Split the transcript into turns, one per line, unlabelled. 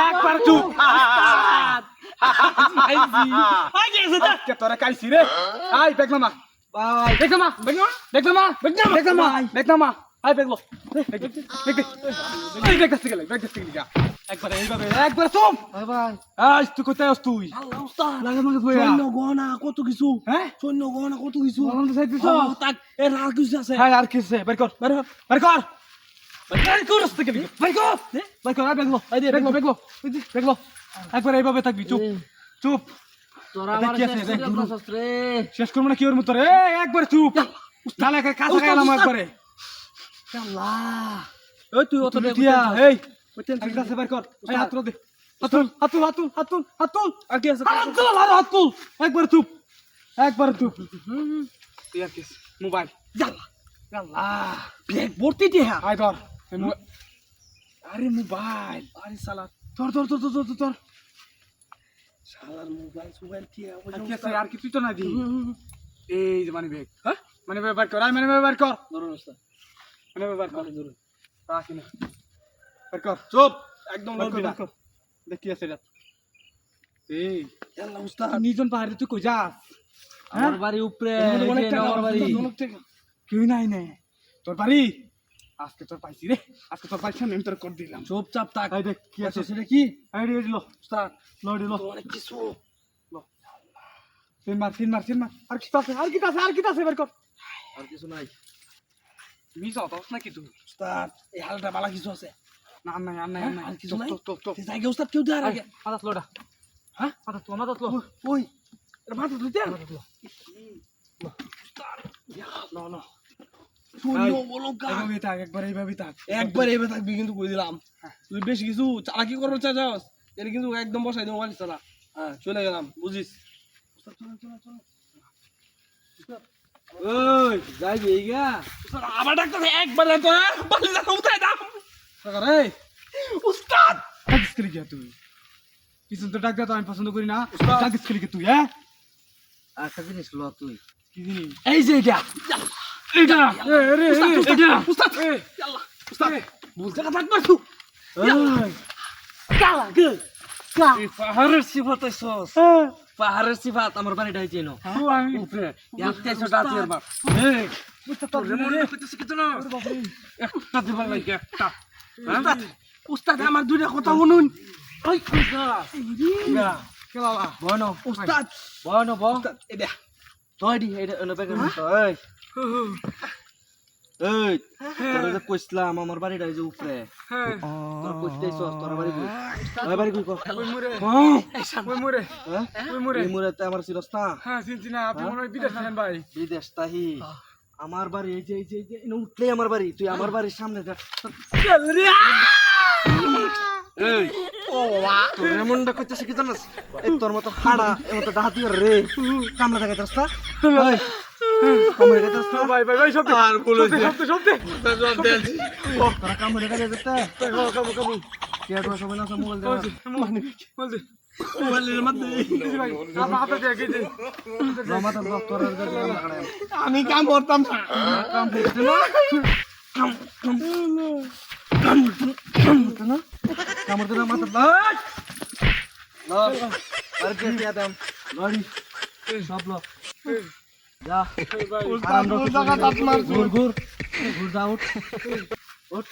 একবার চুপ
আজকে তোরা কাইছি রে আই বেগ মামা
ভাই
বেগ মামা বেগ মামা বেগ মামা বেগ মামা বেগ মামা বেগ মামা আই বেগ লো বেগ কাছে গেলে একবার এইভাবে একবার চুপ
ভাই
আজ তুই কোথায় আস তুই
আল্লাহ উস্তাদ
লাগা মগে বইয়া
সৈন্য গহনা কত কিছু
হ্যাঁ
সৈন্য গহনা কত কিছু
বলন তো সাইড দিছ
তাক এর আর কিছু আছে
হ্যাঁ আর কিসে বের কর বের কর বের কর রাস্তা কে বের কর বের কর বেগ লো এই দে বেগ লো একবার এইভাবে থাকবি চুপ চুপ
তোরা আমার
কি আছে,
শেষ
দেখ,
করে
গুরু।
দিছস রে
শেষ করব না কি ওর মত রে একবার চুপ নালে কাছে গেলাম একবারে
আল্লাহ ওই তুই অত
দিয়া এই ওই কাছে বের কর এই হাত রে হাতুল
আর কি আছে
হাতুল একবার চুপ ইয়ার কিস মোবাইল
জালা
আল্লাহ
ব্যাগ ভর্তি টিহা
আই ধর আরে মোবাইল
আরে শালা
ধর
শালার মোবাইল টিহা
আর কি আছে আর কিছু তো না দি এই যে মানি ব্যাগ হ্যাঁ মানি ব্যাগ বার কর আই মানি ব্যাগ বার কর
ধরুন উস্তাদ
মানি ব্যাগ বার কর
ধরুন
রাখি না বার কর
চুপ একদম
বার
লড়বি না
কর দেখ কি আছে এটা এই
আল্লাহ উস্তাদ
নিজন পাহাড়ে তুই কই যাস
আমার বাড়ি উপরে
অনেক
এই যে
টাকা
আমার বাড়ি
কেউ নাই নে তোর বাড়ি আজকে তোর পাইছি রে আজকে তোর পাইছি আমি তোর কর দিলাম
চুপচাপ থাক
এই দেখ কি আছে
সেটা কি
এই রে দিলো
উস্তাদ
লড়ি লো
অনেক কিছু
তিন মার আর কি আছে বের কর
আর কিছু নাই
মিস হতাস নাকি তুই
উস্তাদ এই হালটা বালা কিছু আছে
না আর নাই
আর কিছু নাই
তো
এই জায়গা উস্তাদ কেউ দেয় আগে
মাথাত লোডা হ্যাঁ মাথাত লো
ওই এটা মাথা ধুইতে
না না
শূন্য বলো কা
এইভাবে থাক
একবার এবে থাকবি কিন্তু কই দিলাম তুই বেশি কিছু চালাকি করবো চাস এটা কিন্তু একদম বসাই দেবো পারিস না হ্যাঁ চলে গেলাম বুঝিস ওই যাইবি এই গা আবার ডাক্তার একবার তো বালি না উঠাই দাম
রে
উস্তাদ
ডাকিস খেলি কে তুই কিছু তো ডাক তো আমি পছন্দ করি না ডাকিস খেলি কে তুই হ্যাঁ
একটা জিনিস ল তুই
কি জিনিস
এই যে এটা
এটা এটা
উস্তাদ আল্লাহ উস্তাদ ভুল জায়গা থাকবা তুই কালা গে পাহাড়ের সিফাত আইছস পাহাড়ের সিফাত আমার বাড়িটা হইছে নো
আমি
উপরে ইয়াতে ছটা তোর বাপ
এই
তোর মনে কইতেছ কি জানো একটা দিবা লাগে একটা উস্তাদ আমার দুইটা কথা শুনুন ওই উস্তাদ
কেলা
বনো উস্তাদ বনো ব এটা তোই দি এটা এনে বেগে এই এই তোরা যে কইছলাম আমার বাড়িটা হইছে উপরে
হ্যাঁ
তোরা কইতেছস তোর বাড়ি কই ওই বাড়ি কই কর
ওই মুরে
হ্যাঁ
ওই মুরে
হ্যাঁ
ওই মুরে
এই মুরাতে আমার সিরস্তা
হ্যাঁ চিনছি না আপনি মনে হয় বিদেশ থাকেন ভাই
বিদেশ তাহি আমার বাড়ি এই যে এনে উঠলেই আমার বাড়ি তুই আমার বাড়ির সামনে যা এই তোর এমনটা কইতেছিস কি জানাস এই তোর মতো হাড়া এই মতো ডাহাতি রে কামলা থাকে রাস্তা ওই কামড়ে গেছে রাস্তা
ভাই সব
আর বলেছি
সব
তোরা কামড়ে গেছে রাস্তা
কাবু
কে তো সবাই না মোবাইল
বলছি
মোবাইলের মধ্যে
ভাই আমার হাতে দিয়ে গেছে
রমাতা তোর
আমি কাম করতাম না
কাম করতে না কামড়তে না মাথা আর কে দিয়া দাম লড়ি সব লো যা আরাম ঘুর ঘুর ঘুর যা উঠ উঠ